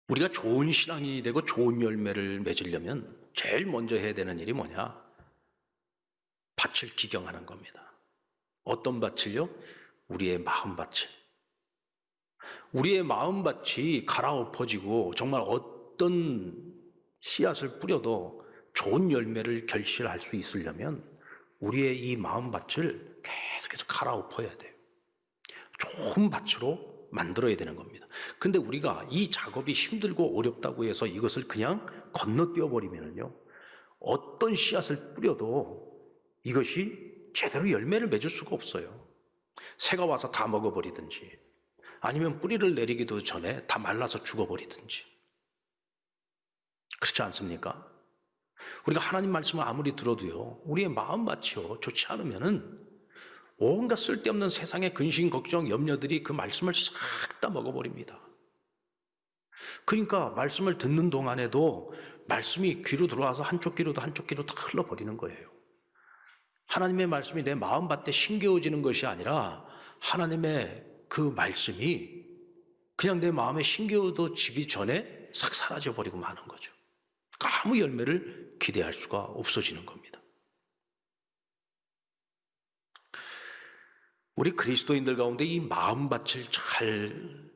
우리가 좋은 신앙이 되고 좋은 열매를 맺으려면 제일 먼저 해야 되는 일이 뭐냐? 밭을 기경하는 겁니다. 어떤 밭을요? 우리의 마음밭을. 우리의 마음밭이 갈아엎어지고 정말 어떤 씨앗을 뿌려도 좋은 열매를 결실할 수 있으려면 우리의 이 마음밭을 계속해서 갈아엎어야 돼요. 좋은 밭으로 만들어야 되는 겁니다. 근데 우리가 이 작업이 힘들고 어렵다고 해서 이것을 그냥 건너뛰어 버리면요, 어떤 씨앗을 뿌려도 이것이 제대로 열매를 맺을 수가 없어요. 새가 와서 다 먹어버리든지 아니면 뿌리를 내리기도 전에 다 말라서 죽어버리든지. 그렇지 않습니까? 우리가 하나님 말씀을 아무리 들어도요, 우리의 마음밭이요 좋지 않으면은 온갖 쓸데없는 세상의 근심, 걱정, 염려들이 그 말씀을 싹 다 먹어버립니다. 그러니까 말씀을 듣는 동안에도 말씀이 귀로 들어와서 한쪽 귀로도 한쪽 귀로 다 흘러버리는 거예요. 하나님의 말씀이 내 마음밭에 심겨워지는 것이 아니라 하나님의 그 말씀이 그냥 내 마음에 심겨워지기 전에 싹 사라져버리고 마는 거죠. 아무 열매를 기대할 수가 없어지는 겁니다. 우리 그리스도인들 가운데 이 마음밭을 잘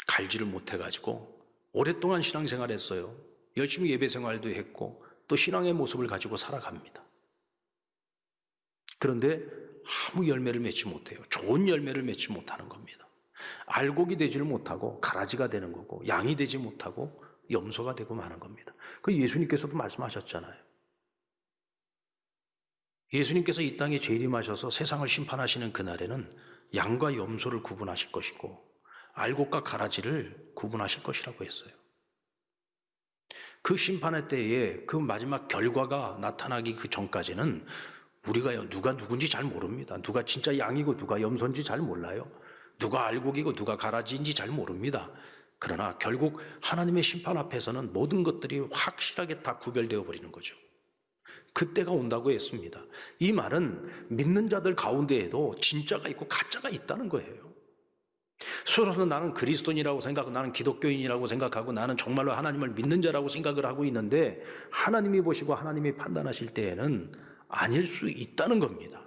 갈지를 못해가지고 오랫동안 신앙생활 했어요. 열심히 예배생활도 했고 또 신앙의 모습을 가지고 살아갑니다. 그런데 아무 열매를 맺지 못해요. 좋은 열매를 맺지 못하는 겁니다. 알곡이 되지를 못하고 가라지가 되는 거고 양이 되지 못하고 염소가 되고 마는 겁니다. 그 예수님께서도 말씀하셨잖아요. 예수님께서 이 땅에 재림하셔서 세상을 심판하시는 그날에는 양과 염소를 구분하실 것이고 알곡과 가라지를 구분하실 것이라고 했어요. 그 심판의 때에 그 마지막 결과가 나타나기 그 전까지는 우리가 누가 누군지 잘 모릅니다. 누가 진짜 양이고 누가 염소인지 잘 몰라요. 누가 알곡이고 누가 가라지인지 잘 모릅니다. 그러나 결국 하나님의 심판 앞에서는 모든 것들이 확실하게 다 구별되어 버리는 거죠. 그때가 온다고 했습니다. 이 말은 믿는 자들 가운데에도 진짜가 있고 가짜가 있다는 거예요. 스스로는 나는 그리스도인이라고 생각하고 나는 기독교인이라고 생각하고 나는 정말로 하나님을 믿는 자라고 생각을 하고 있는데 하나님이 보시고 하나님이 판단하실 때에는 아닐 수 있다는 겁니다.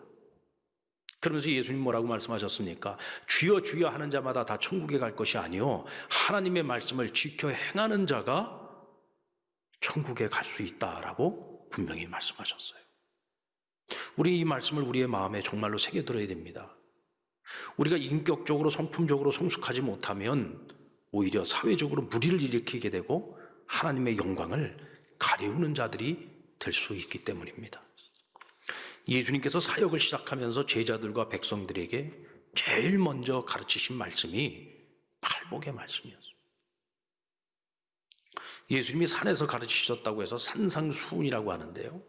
그러면서 예수님 뭐라고 말씀하셨습니까? 주여 주여 하는 자마다 다 천국에 갈 것이 아니요 하나님의 말씀을 지켜 행하는 자가 천국에 갈 수 있다라고 분명히 말씀하셨어요. 우리 이 말씀을 우리의 마음에 정말로 새겨들어야 됩니다. 우리가 인격적으로 성품적으로 성숙하지 못하면 오히려 사회적으로 무리를 일으키게 되고 하나님의 영광을 가리우는 자들이 될 수 있기 때문입니다. 예수님께서 사역을 시작하면서 제자들과 백성들에게 제일 먼저 가르치신 말씀이 팔복의 말씀이었어요. 예수님이 산에서 가르치셨다고 해서 산상수훈이라고 하는데요.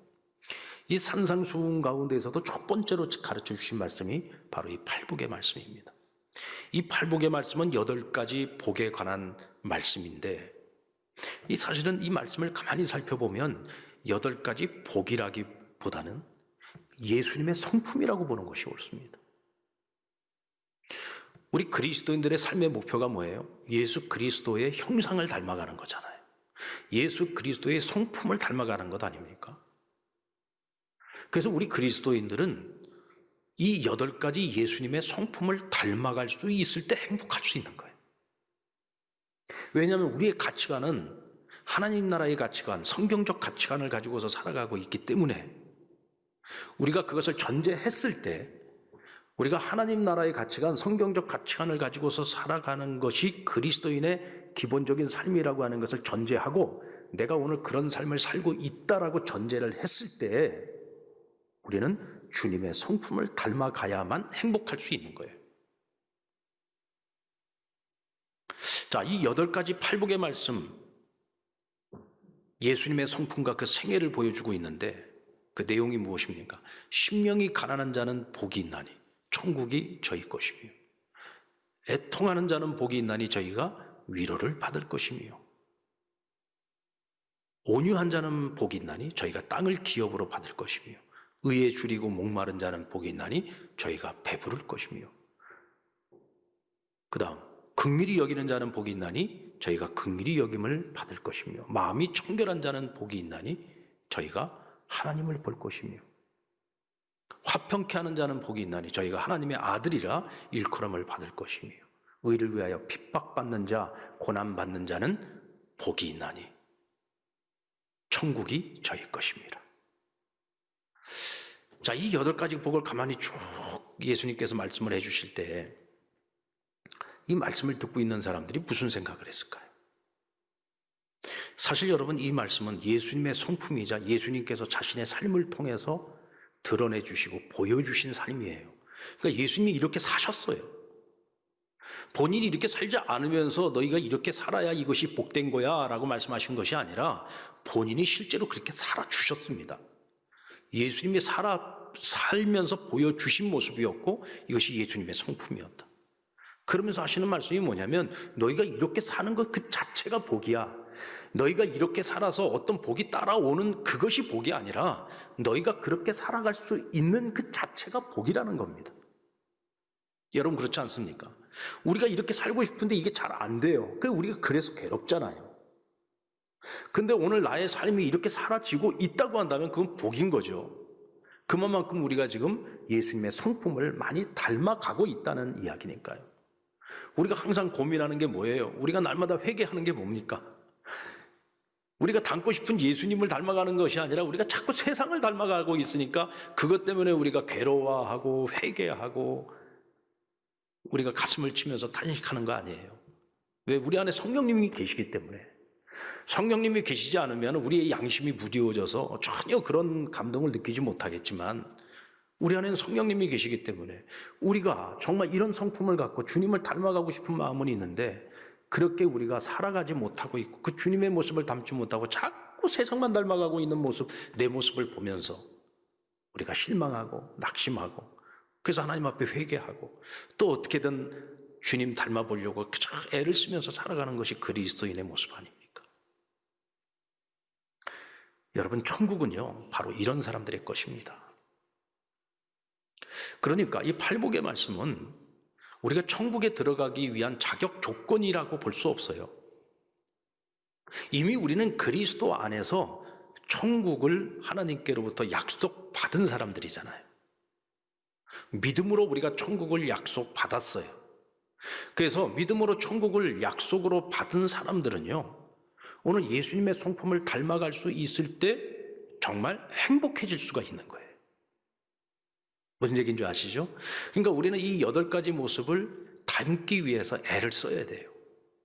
이 산상수훈 가운데에서도 첫 번째로 가르쳐 주신 말씀이 바로 이 팔복의 말씀입니다. 이 팔복의 말씀은 8가지 복에 관한 말씀인데 이 사실은 이 말씀을 가만히 살펴보면 8가지 복이라기보다는 예수님의 성품이라고 보는 것이 옳습니다. 우리 그리스도인들의 삶의 목표가 뭐예요? 예수 그리스도의 형상을 닮아가는 거잖아요. 예수 그리스도의 성품을 닮아가는 것 아닙니까? 그래서 우리 그리스도인들은 이 8가지 예수님의 성품을 닮아갈 수 있을 때 행복할 수 있는 거예요. 왜냐하면 우리의 가치관은 하나님 나라의 가치관, 성경적 가치관을 가지고서 살아가고 있기 때문에 우리가 그것을 전제했을 때 우리가 하나님 나라의 가치관, 성경적 가치관을 가지고서 살아가는 것이 그리스도인의 기본적인 삶이라고 하는 것을 전제하고 내가 오늘 그런 삶을 살고 있다라고 전제를 했을 때 우리는 주님의 성품을 닮아가야만 행복할 수 있는 거예요. 자, 이 8가지 팔복의 말씀, 예수님의 성품과 그 생애를 보여주고 있는데 그 내용이 무엇입니까? 심령이 가난한 자는 복이 있나니 천국이 저희 것이며 애통하는 자는 복이 있나니 저희가 위로를 받을 것이며 온유한 자는 복이 있나니 저희가 땅을 기업으로 받을 것이며 의에 줄이고 목마른 자는 복이 있나니 저희가 배부를 것이며 그 다음 긍휼히 여기는 자는 복이 있나니 저희가 긍휼히 여김을 받을 것이며 마음이 청결한 자는 복이 있나니 저희가 하나님을 볼 것이며 화평케 하는 자는 복이 있나니 저희가 하나님의 아들이라 일컬음을 받을 것이며 의를 위하여 핍박받는 자 고난받는 자는 복이 있나니 천국이 저희 것입니다. 자, 이 8가지 복을 가만히 쭉 예수님께서 말씀을 해주실 때 이 말씀을 듣고 있는 사람들이 무슨 생각을 했을까요? 사실 여러분, 이 말씀은 예수님의 성품이자 예수님께서 자신의 삶을 통해서 드러내 주시고 보여주신 삶이에요. 그러니까 예수님이 이렇게 사셨어요. 본인이 이렇게 살지 않으면서 너희가 이렇게 살아야 이것이 복된 거야 라고 말씀하신 것이 아니라 본인이 실제로 그렇게 살아주셨습니다. 예수님이 살면서 보여주신 모습이었고 이것이 예수님의 성품이었다. 그러면서 하시는 말씀이 뭐냐면 너희가 이렇게 사는 것 그 자체가 복이야. 너희가 이렇게 살아서 어떤 복이 따라오는 그것이 복이 아니라 너희가 그렇게 살아갈 수 있는 그 자체가 복이라는 겁니다. 여러분, 그렇지 않습니까? 우리가 이렇게 살고 싶은데 이게 잘 안 돼요. 우리가 그래서 괴롭잖아요. 근데 오늘 나의 삶이 이렇게 사라지고 있다고 한다면 그건 복인 거죠. 그만큼 우리가 지금 예수님의 성품을 많이 닮아가고 있다는 이야기니까요. 우리가 항상 고민하는 게 뭐예요? 우리가 날마다 회개하는 게 뭡니까? 우리가 닮고 싶은 예수님을 닮아가는 것이 아니라 우리가 자꾸 세상을 닮아가고 있으니까 그것 때문에 우리가 괴로워하고 회개하고 우리가 가슴을 치면서 탄식하는 거 아니에요. 왜? 우리 안에 성령님이 계시기 때문에. 성령님이 계시지 않으면 우리의 양심이 무디워져서 전혀 그런 감동을 느끼지 못하겠지만 우리 안에는 성령님이 계시기 때문에 우리가 정말 이런 성품을 갖고 주님을 닮아가고 싶은 마음은 있는데 그렇게 우리가 살아가지 못하고 있고 그 주님의 모습을 닮지 못하고 자꾸 세상만 닮아가고 있는 모습, 내 모습을 보면서 우리가 실망하고 낙심하고 그래서 하나님 앞에 회개하고 또 어떻게든 주님 닮아보려고 애를 쓰면서 살아가는 것이 그리스도인의 모습 아닙니까? 여러분, 천국은요 바로 이런 사람들의 것입니다. 그러니까 이 팔복의 말씀은 우리가 천국에 들어가기 위한 자격 조건이라고 볼 수 없어요. 이미 우리는 그리스도 안에서 천국을 하나님께로부터 약속받은 사람들이잖아요. 믿음으로 우리가 천국을 약속받았어요. 그래서 믿음으로 천국을 약속으로 받은 사람들은요, 오늘 예수님의 성품을 닮아갈 수 있을 때 정말 행복해질 수가 있는 거예요. 무슨 얘기인 줄 아시죠? 그러니까 우리는 이 8가지 모습을 닮기 위해서 애를 써야 돼요.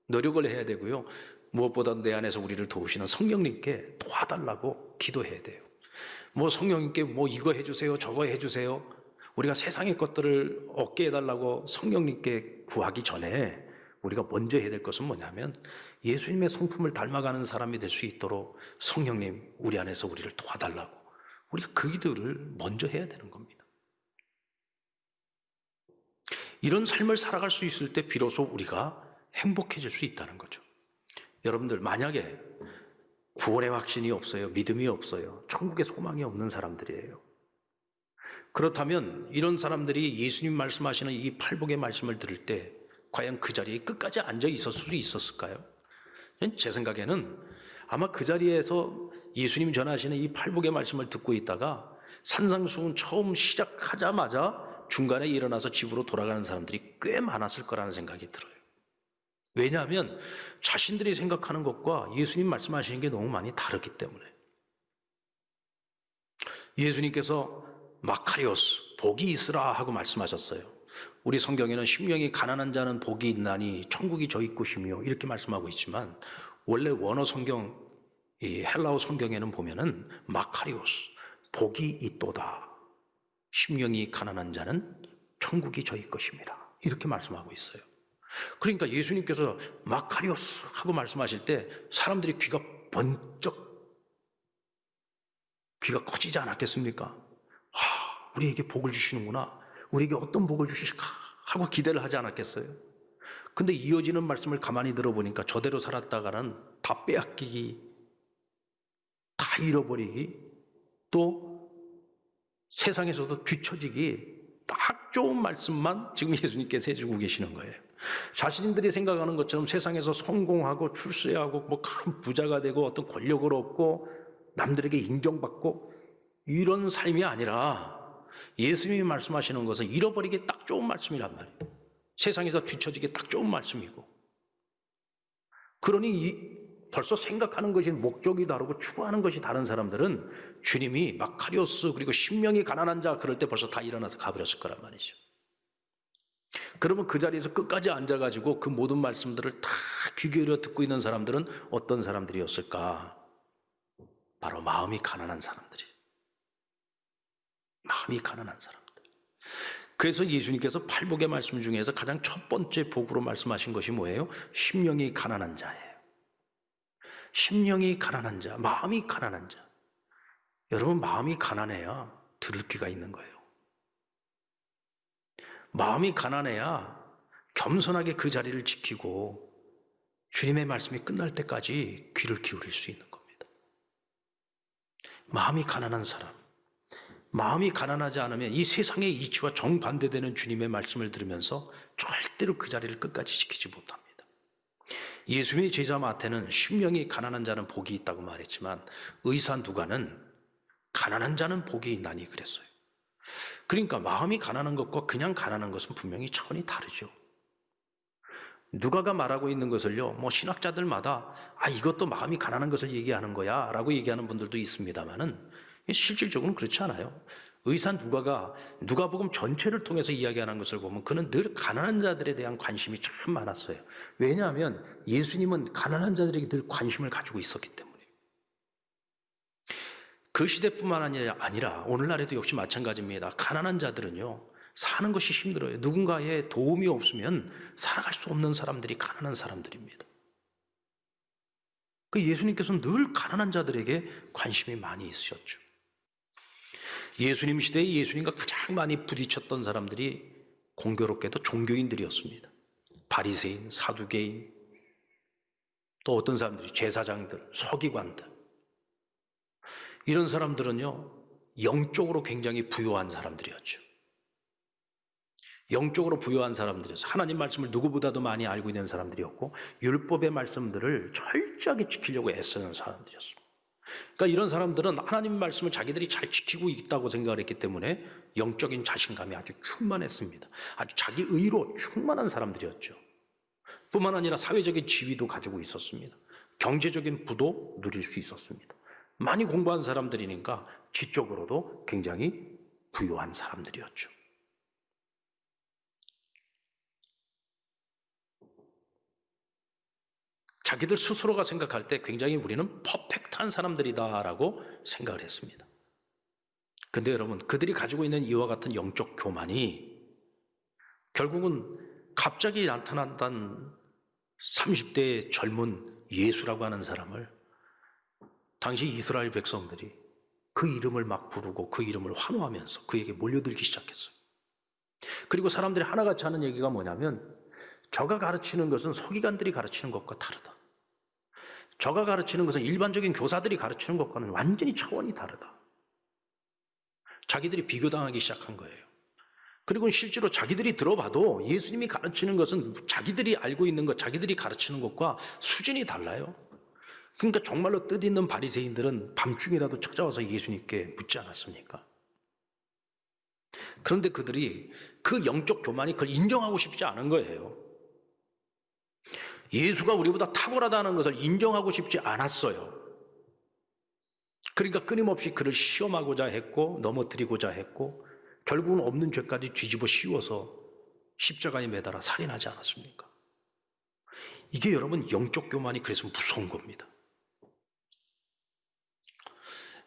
노력을 해야 되고요. 무엇보다 내 안에서 우리를 도우시는 성령님께 도와달라고 기도해야 돼요. 성령님께 이거 해주세요, 저거 해주세요. 우리가 세상의 것들을 얻게 해달라고 성령님께 구하기 전에 우리가 먼저 해야 될 것은 뭐냐면 예수님의 성품을 닮아가는 사람이 될 수 있도록 성령님, 우리 안에서 우리를 도와달라고 우리가 그 기도를 먼저 해야 되는 겁니다. 이런 삶을 살아갈 수 있을 때 비로소 우리가 행복해질 수 있다는 거죠. 여러분들, 만약에 구원의 확신이 없어요, 믿음이 없어요, 천국의 소망이 없는 사람들이에요. 그렇다면 이런 사람들이 예수님 말씀하시는 이 팔복의 말씀을 들을 때 과연 그 자리에 끝까지 앉아 있었을 수 있었을까요? 제 생각에는 아마 그 자리에서 예수님 전하시는 이 팔복의 말씀을 듣고 있다가 산상수훈 처음 시작하자마자 중간에 일어나서 집으로 돌아가는 사람들이 꽤 많았을 거라는 생각이 들어요. 왜냐하면 자신들이 생각하는 것과 예수님 말씀하시는 게 너무 많이 다르기 때문에. 예수님께서 마카리오스, 복이 있으라 하고 말씀하셨어요. 우리 성경에는 심령이 가난한 자는 복이 있나니 천국이 저희 것이며 이렇게 말씀하고 있지만 원래 원어 성경, 이 헬라어 성경에는 보면은 마카리오스, 복이 있도다. 심령이 가난한 자는 천국이 저희 것입니다. 이렇게 말씀하고 있어요. 그러니까 예수님께서 마카리오스 하고 말씀하실 때 사람들이 귀가 번쩍, 귀가 커지지 않았겠습니까? 우리에게 복을 주시는구나. 우리에게 어떤 복을 주실까? 하고 기대를 하지 않았겠어요? 근데 이어지는 말씀을 가만히 들어보니까 저대로 살았다가는 다 빼앗기기, 다 잃어버리기, 또 세상에서도 뒤처지기 딱 좋은 말씀만 지금 예수님께서 해주고 계시는 거예요. 자신들이 생각하는 것처럼 세상에서 성공하고 출세하고 뭐 큰 부자가 되고 어떤 권력을 얻고 남들에게 인정받고 이런 삶이 아니라 예수님이 말씀하시는 것은 잃어버리기 딱 좋은 말씀이란 말이에요. 세상에서 뒤처지기 딱 좋은 말씀이고, 그러니 벌써 생각하는 것이 목적이 다르고 추구하는 것이 다른 사람들은 주님이 마카리오스 그리고 심령이 가난한 자 그럴 때 벌써 다 일어나서 가버렸을 거란 말이죠. 그러면 그 자리에서 끝까지 앉아가지고 그 모든 말씀들을 다 귀 기울여 듣고 있는 사람들은 어떤 사람들이었을까? 바로 마음이 가난한 사람들이. 마음이 가난한 사람들. 그래서 예수님께서 팔복의 말씀 중에서 가장 첫 번째 복으로 말씀하신 것이 뭐예요? 심령이 가난한 자예요. 심령이 가난한 자, 마음이 가난한 자. 여러분, 마음이 가난해야 들을 귀가 있는 거예요. 마음이 가난해야 겸손하게 그 자리를 지키고 주님의 말씀이 끝날 때까지 귀를 기울일 수 있는 겁니다. 마음이 가난한 사람, 마음이 가난하지 않으면 이 세상의 이치와 정반대되는 주님의 말씀을 들으면서 절대로 그 자리를 끝까지 지키지 못합니다. 예수님의 제자 마태는 심령이 가난한 자는 복이 있다고 말했지만 의사 누가는 가난한 자는 복이 있나니 그랬어요. 그러니까 마음이 가난한 것과 그냥 가난한 것은 분명히 차원이 다르죠. 누가가 말하고 있는 것을요, 뭐 신학자들마다 이것도 마음이 가난한 것을 얘기하는 거야 라고 얘기하는 분들도 있습니다만은 실질적으로는 그렇지 않아요. 의사 누가가 누가복음 전체를 통해서 이야기하는 것을 보면 그는 늘 가난한 자들에 대한 관심이 참 많았어요. 왜냐하면 예수님은 가난한 자들에게 늘 관심을 가지고 있었기 때문에. 그 시대뿐만 아니라 오늘날에도 역시 마찬가지입니다. 가난한 자들은요, 사는 것이 힘들어요. 누군가의 도움이 없으면 살아갈 수 없는 사람들이 가난한 사람들입니다. 그 예수님께서는 늘 가난한 자들에게 관심이 많이 있으셨죠. 예수님 시대에 예수님과 가장 많이 부딪혔던 사람들이 공교롭게도 종교인들이었습니다. 바리새인, 사두개인, 또 어떤 사람들이 제사장들, 서기관들. 이런 사람들은요, 영적으로 굉장히 부유한 사람들이었죠. 영적으로 부유한 사람들이었어요. 하나님 말씀을 누구보다도 많이 알고 있는 사람들이었고 율법의 말씀들을 철저하게 지키려고 애쓰는 사람들이었습니다. 그러니까 이런 사람들은 하나님 말씀을 자기들이 잘 지키고 있다고 생각을 했기 때문에 영적인 자신감이 아주 충만했습니다. 아주 자기 의로 충만한 사람들이었죠. 뿐만 아니라 사회적인 지위도 가지고 있었습니다. 경제적인 부도 누릴 수 있었습니다. 많이 공부한 사람들이니까 지적으로도 굉장히 부유한 사람들이었죠. 자기들 스스로가 생각할 때 굉장히 우리는 퍼펙트한 사람들이다라고 생각을 했습니다. 그런데 여러분, 그들이 가지고 있는 이와 같은 영적 교만이 결국은 갑자기 나타났던 30대의 젊은 예수라고 하는 사람을 당시 이스라엘 백성들이 그 이름을 막 부르고 그 이름을 환호하면서 그에게 몰려들기 시작했어요. 그리고 사람들이 하나같이 하는 얘기가 뭐냐면 저가 가르치는 것은 서기관들이 가르치는 것과 다르다. 저가 가르치는 것은 일반적인 교사들이 가르치는 것과는 완전히 차원이 다르다. 자기들이 비교당하기 시작한 거예요. 그리고 실제로 자기들이 들어봐도 예수님이 가르치는 것은 자기들이 알고 있는 것, 자기들이 가르치는 것과 수준이 달라요. 그러니까 정말로 뜻있는 바리새인들은 밤중이라도 찾아와서 예수님께 묻지 않았습니까? 그런데 그들이 그 영적 교만이 그걸 인정하고 싶지 않은 거예요. 예수가 우리보다 탁월하다는 것을 인정하고 싶지 않았어요. 그러니까 끊임없이 그를 시험하고자 했고 넘어뜨리고자 했고 결국은 없는 죄까지 뒤집어 씌워서 십자가에 매달아 살인하지 않았습니까? 이게 여러분 영적 교만이 그래서 무서운 겁니다.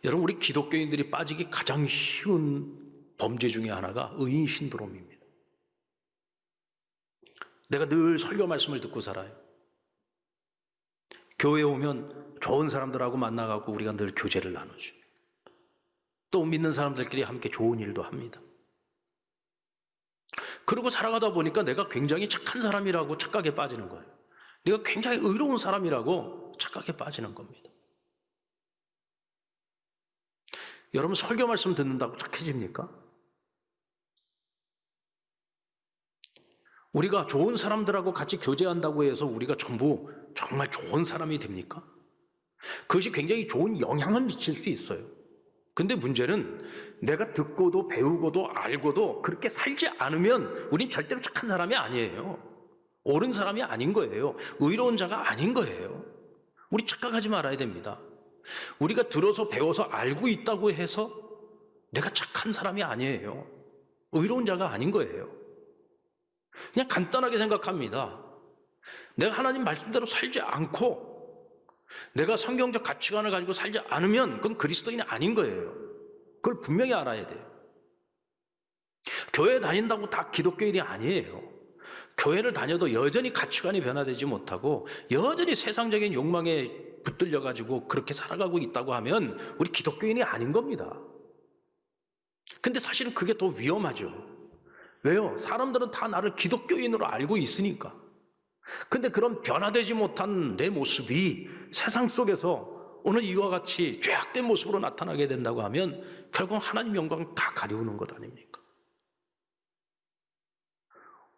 여러분, 우리 기독교인들이 빠지기 가장 쉬운 범죄 중에 하나가 의인 신드롬입니다. 내가 늘 설교 말씀을 듣고 살아요. 교회에 오면 좋은 사람들하고 만나갖고 우리가 늘 교제를 나누죠. 또 믿는 사람들끼리 함께 좋은 일도 합니다. 그러고 살아가다 보니까 내가 굉장히 착한 사람이라고 착각에 빠지는 거예요. 내가 굉장히 의로운 사람이라고 착각에 빠지는 겁니다. 여러분, 설교 말씀 듣는다고 착해집니까? 우리가 좋은 사람들하고 같이 교제한다고 해서 우리가 전부 정말 좋은 사람이 됩니까? 그것이 굉장히 좋은 영향을 미칠 수 있어요. 근데 문제는 내가 듣고도 배우고도 알고도 그렇게 살지 않으면 우린 절대로 착한 사람이 아니에요. 옳은 사람이 아닌 거예요. 의로운 자가 아닌 거예요. 우리 착각하지 말아야 됩니다. 우리가 들어서 배워서 알고 있다고 해서 내가 착한 사람이 아니에요. 의로운 자가 아닌 거예요. 그냥 간단하게 생각합니다. 내가 하나님 말씀대로 살지 않고 내가 성경적 가치관을 가지고 살지 않으면 그건 그리스도인이 아닌 거예요. 그걸 분명히 알아야 돼요. 교회 다닌다고 다 기독교인이 아니에요. 교회를 다녀도 여전히 가치관이 변화되지 못하고 여전히 세상적인 욕망에 붙들려가지고 그렇게 살아가고 있다고 하면 우리 기독교인이 아닌 겁니다. 근데 사실은 그게 더 위험하죠. 왜요? 사람들은 다 나를 기독교인으로 알고 있으니까. 근데 그런 변화되지 못한 내 모습이 세상 속에서 오늘 이와 같이 죄악된 모습으로 나타나게 된다고 하면 결국 하나님 영광을 다 가리우는 것 아닙니까?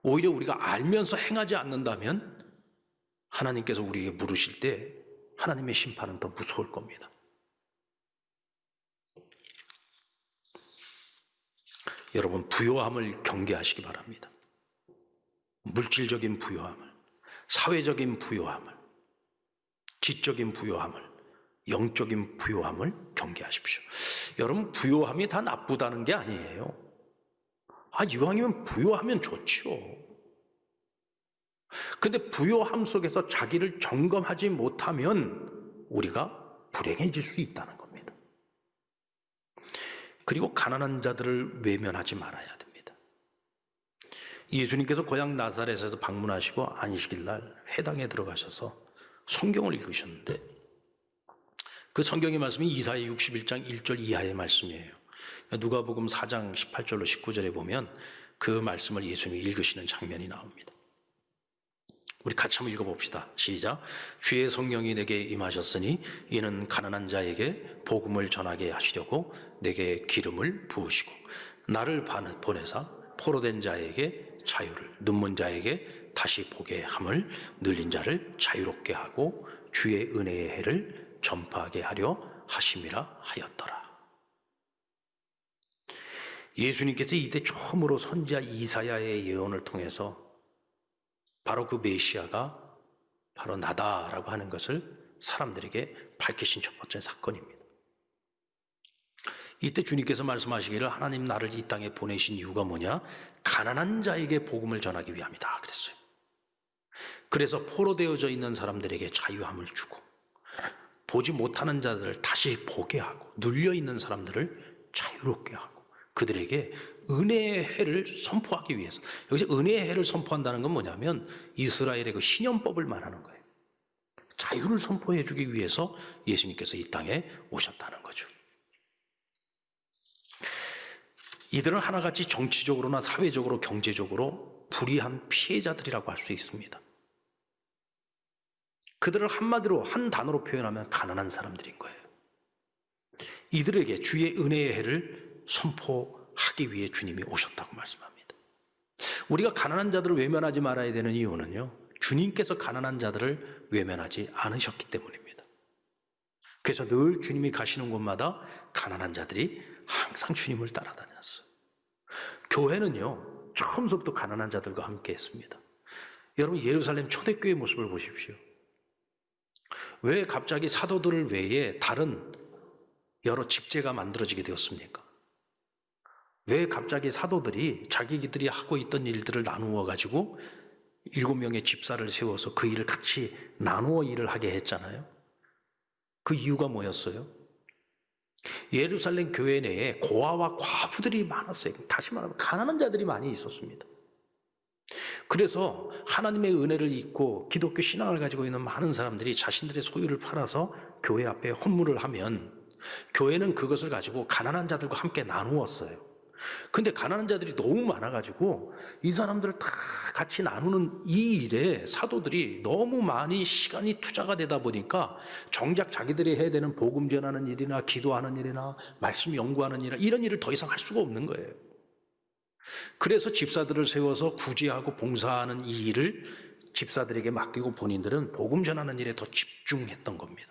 오히려 우리가 알면서 행하지 않는다면 하나님께서 우리에게 물으실 때 하나님의 심판은 더 무서울 겁니다. 여러분, 부요함을 경계하시기 바랍니다. 물질적인 부요함을, 사회적인 부요함을, 지적인 부요함을, 영적인 부요함을 경계하십시오. 여러분, 부요함이 다 나쁘다는 게 아니에요. 이왕이면 부요하면 좋죠. 근데 부요함 속에서 자기를 점검하지 못하면 우리가 불행해질 수 있다는 겁니다. 그리고 가난한 자들을 외면하지 말아야 됩니다. 예수님께서 고향 나사렛에서 방문하시고 안식일날 회당에 들어가셔서 성경을 읽으셨는데 그 성경의 말씀이 이사야 61장 1절 이하의 말씀이에요. 누가복음 4장 18절로 19절에 보면 그 말씀을 예수님이 읽으시는 장면이 나옵니다. 우리 같이 한번 읽어봅시다. 시작. 주의 성령이 내게 임하셨으니 이는 가난한 자에게 복음을 전하게 하시려고 내게 기름을 부으시고 나를 보내사 포로된 자에게 자유를, 눈먼 자에게 다시 보게 함을, 눌린 자를 자유롭게 하고 주의 은혜의 해를 전파하게 하려 하심이라 하였더라. 예수님께서 이때 처음으로 선지자 이사야의 예언을 통해서 바로 그 메시아가 바로 나다라고 하는 것을 사람들에게 밝히신 첫 번째 사건입니다. 이때 주님께서 말씀하시기를 하나님 나를 이 땅에 보내신 이유가 뭐냐? 가난한 자에게 복음을 전하기 위함이다 그랬어요. 그래서 포로되어져 있는 사람들에게 자유함을 주고 보지 못하는 자들을 다시 보게 하고 눌려있는 사람들을 자유롭게 하고 그들에게 은혜의 해를 선포하기 위해서. 여기서 은혜의 해를 선포한다는 건 뭐냐면 이스라엘의 그 신연법을 말하는 거예요. 자유를 선포해 주기 위해서 예수님께서 이 땅에 오셨다는 거죠. 이들은 하나같이 정치적으로나 사회적으로 경제적으로 불의한 피해자들이라고 할 수 있습니다. 그들을 한마디로 한 단어로 표현하면 가난한 사람들인 거예요. 이들에게 주의 은혜의 해를 선포하기 위해 주님이 오셨다고 말씀합니다. 우리가 가난한 자들을 외면하지 말아야 되는 이유는요, 주님께서 가난한 자들을 외면하지 않으셨기 때문입니다. 그래서 늘 주님이 가시는 곳마다 가난한 자들이 항상 주님을 따라다녔어요. 교회는요, 처음부터 가난한 자들과 함께 했습니다. 여러분, 예루살렘 초대교회 모습을 보십시오. 왜 갑자기 사도들 외에 다른 여러 직제가 만들어지게 되었습니까? 왜 갑자기 사도들이 자기들이 하고 있던 일들을 나누어 가지고 7명의 집사를 세워서 그 일을 같이 나누어 일을 하게 했잖아요. 그 이유가 뭐였어요? 예루살렘 교회 내에 고아와 과부들이 많았어요. 다시 말하면 가난한 자들이 많이 있었습니다. 그래서 하나님의 은혜를 잊고 기독교 신앙을 가지고 있는 많은 사람들이 자신들의 소유를 팔아서 교회 앞에 헌물을 하면 교회는 그것을 가지고 가난한 자들과 함께 나누었어요. 근데 가난한 자들이 너무 많아가지고 이 사람들을 다 같이 나누는 이 일에 사도들이 너무 많이 시간이 투자가 되다 보니까 정작 자기들이 해야 되는 복음 전하는 일이나 기도하는 일이나 말씀 연구하는 일이나 이런 일을 더 이상 할 수가 없는 거예요. 그래서 집사들을 세워서 구제하고 봉사하는 이 일을 집사들에게 맡기고 본인들은 복음 전하는 일에 더 집중했던 겁니다.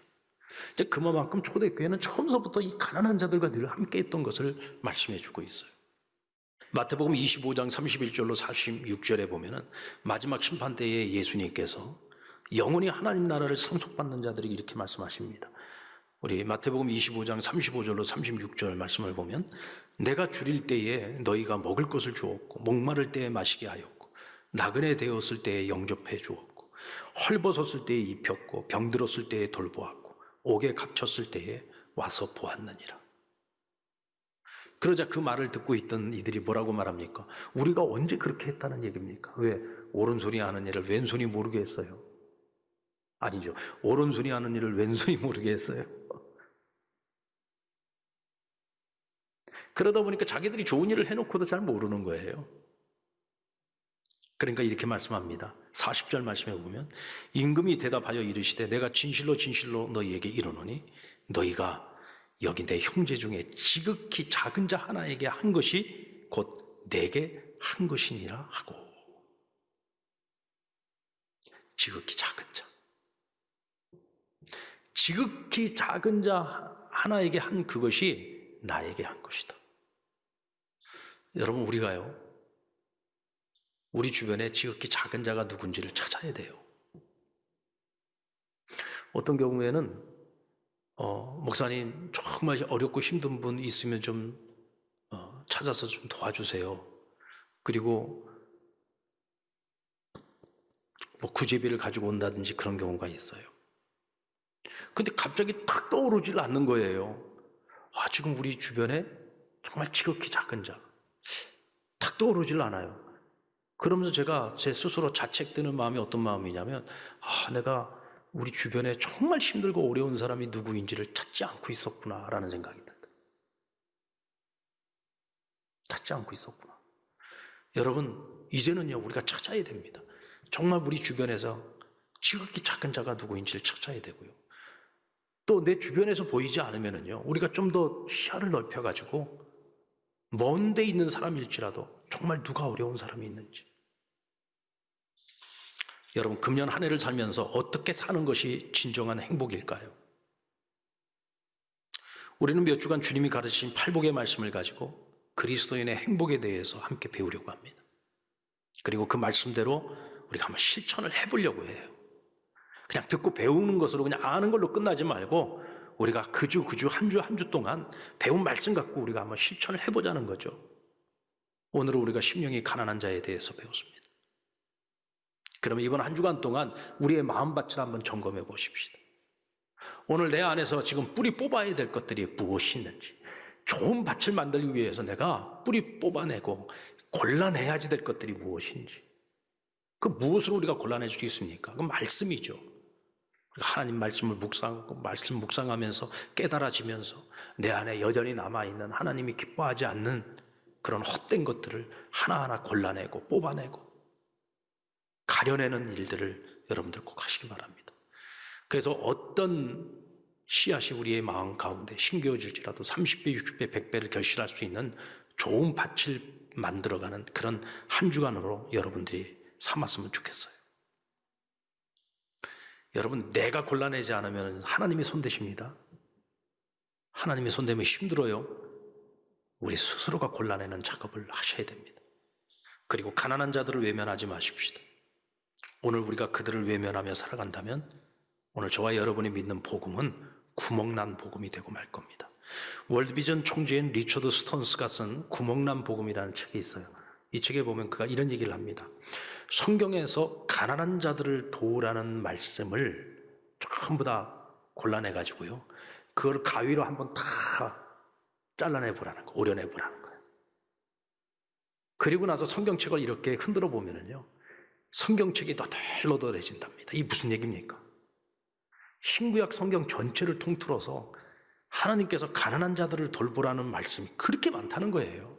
이제 그만큼 초대교회는 처음서부터 이 가난한 자들과 늘 함께 했던 것을 말씀해 주고 있어요. 마태복음 25장 31절로 46절에 보면은 마지막 심판 때에 예수님께서 영원히 하나님 나라를 상속받는 자들에게 이렇게 말씀하십니다. 우리 마태복음 25장 35절로 36절 말씀을 보면 내가 줄일 때에 너희가 먹을 것을 주었고 목마를 때에 마시게 하였고 나그네 되었을 때에 영접해 주었고 헐벗었을 때에 입혔고 병들었을 때에 돌보았고 옥에 갇혔을 때에 와서 보았느니라. 그러자 그 말을 듣고 있던 이들이 뭐라고 말합니까? 우리가 언제 그렇게 했다는 얘기입니까? 왜 오른손이 하는 일을 왼손이 모르게 했어요? 아니죠. 오른손이 하는 일을 왼손이 모르게 했어요. 그러다 보니까 자기들이 좋은 일을 해놓고도 잘 모르는 거예요. 그러니까 이렇게 말씀합니다. 40절 말씀해 보면 임금이 대답하여 이르시되 내가 진실로 진실로 너희에게 이르노니 너희가 여기 내 형제 중에 지극히 작은 자 하나에게 한 것이 곧 내게 한 것이니라 하고. 지극히 작은 자, 지극히 작은 자 하나에게 한 그것이 나에게 한 것이다. 여러분, 우리가요, 우리 주변에 지극히 작은 자가 누군지를 찾아야 돼요. 어떤 경우에는 목사님 정말 어렵고 힘든 분 있으면 좀 찾아서 좀 도와주세요. 그리고 뭐 구제비를 가지고 온다든지 그런 경우가 있어요. 근데 갑자기 탁 떠오르질 않는 거예요. 지금 우리 주변에 정말 지극히 작은 자 탁 떠오르질 않아요. 그러면서 제가 제 스스로 자책되는 마음이 어떤 마음이냐면 내가 우리 주변에 정말 힘들고 어려운 사람이 누구인지를 찾지 않고 있었구나라는 생각이 들어요. 찾지 않고 있었구나. 여러분, 이제는요, 우리가 찾아야 됩니다. 정말 우리 주변에서 지극히 작은 자가 누구인지를 찾아야 되고요. 또 내 주변에서 보이지 않으면은요, 우리가 좀 더 시야를 넓혀가지고 먼 데 있는 사람일지라도 정말 누가 어려운 사람이 있는지. 여러분, 금년 한 해를 살면서 어떻게 사는 것이 진정한 행복일까요? 우리는 몇 주간 주님이 가르치신 팔복의 말씀을 가지고 그리스도인의 행복에 대해서 함께 배우려고 합니다. 그리고 그 말씀대로 우리가 한번 실천을 해보려고 해요. 그냥 듣고 배우는 것으로 그냥 아는 걸로 끝나지 말고 우리가 그 주 한 주 동안 배운 말씀 갖고 우리가 한번 실천을 해보자는 거죠. 오늘은 우리가 심령이 가난한 자에 대해서 배웠습니다. 그러면 이번 한 주간 동안 우리의 마음밭을 한번 점검해 보십시다. 오늘 내 안에서 지금 뿌리 뽑아야 될 것들이 무엇이 있는지, 좋은 밭을 만들기 위해서 내가 뿌리 뽑아내고 골라내야지 될 것들이 무엇인지, 그 무엇으로 우리가 골라낼 수 있습니까? 그 말씀이죠. 하나님 말씀을 묵상하면서 깨달아지면서 내 안에 여전히 남아있는 하나님이 기뻐하지 않는 그런 헛된 것들을 하나하나 골라내고 뽑아내고 가려내는 일들을 여러분들 꼭 하시기 바랍니다. 그래서 어떤 씨앗이 우리의 마음 가운데 심겨질지라도 30배, 60배, 100배를 결실할 수 있는 좋은 밭을 만들어가는 그런 한 주간으로 여러분들이 삼았으면 좋겠어요. 여러분, 내가 골라내지 않으면 하나님이 손대십니다. 하나님이 손대면 힘들어요. 우리 스스로가 골라내는 작업을 하셔야 됩니다. 그리고 가난한 자들을 외면하지 마십시다. 오늘 우리가 그들을 외면하며 살아간다면 오늘 저와 여러분이 믿는 복음은 구멍난 복음이 되고 말 겁니다. 월드비전 총재인 리처드 스톤스가 쓴 구멍난 복음이라는 책이 있어요. 이 책에 보면 그가 이런 얘기를 합니다. 성경에서 가난한 자들을 도우라는 말씀을 전부 다 골라내가지고요, 그걸 가위로 한번 다 잘라내보라는 거, 오려내보라는 거예요. 그리고 나서 성경책을 이렇게 흔들어 보면은요, 성경책이 너덜너덜해진답니다. 이게 무슨 얘기입니까? 신구약 성경 전체를 통틀어서 하나님께서 가난한 자들을 돌보라는 말씀이 그렇게 많다는 거예요.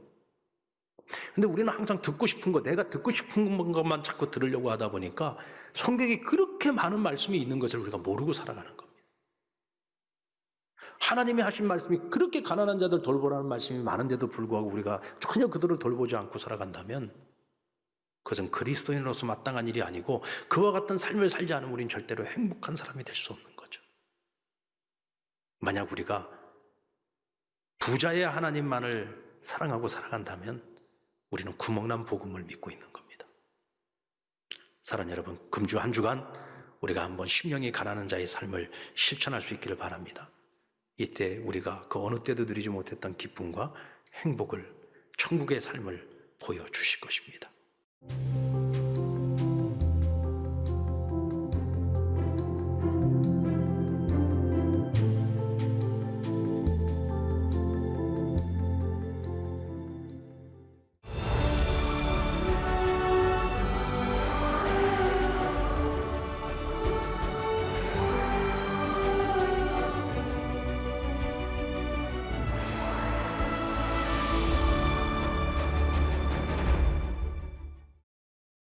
근데 우리는 항상 듣고 싶은 거, 내가 듣고 싶은 것만 자꾸 들으려고 하다 보니까 성경에 그렇게 많은 말씀이 있는 것을 우리가 모르고 살아가는 겁니다. 하나님이 하신 말씀이 그렇게 가난한 자들 돌보라는 말씀이 많은데도 불구하고 우리가 전혀 그들을 돌보지 않고 살아간다면 그것은 그리스도인으로서 마땅한 일이 아니고 그와 같은 삶을 살지 않으면 우리는 절대로 행복한 사람이 될 수 없는 거죠. 만약 우리가 부자의 하나님만을 사랑하고 살아간다면 우리는 구멍난 복음을 믿고 있는 겁니다. 사랑하는 여러분, 금주 한 주간 우리가 한번 심령이 가난한 자의 삶을 실천할 수 있기를 바랍니다. 이때 우리가 그 어느 때도 누리지 못했던 기쁨과 행복을, 천국의 삶을 보여주실 것입니다.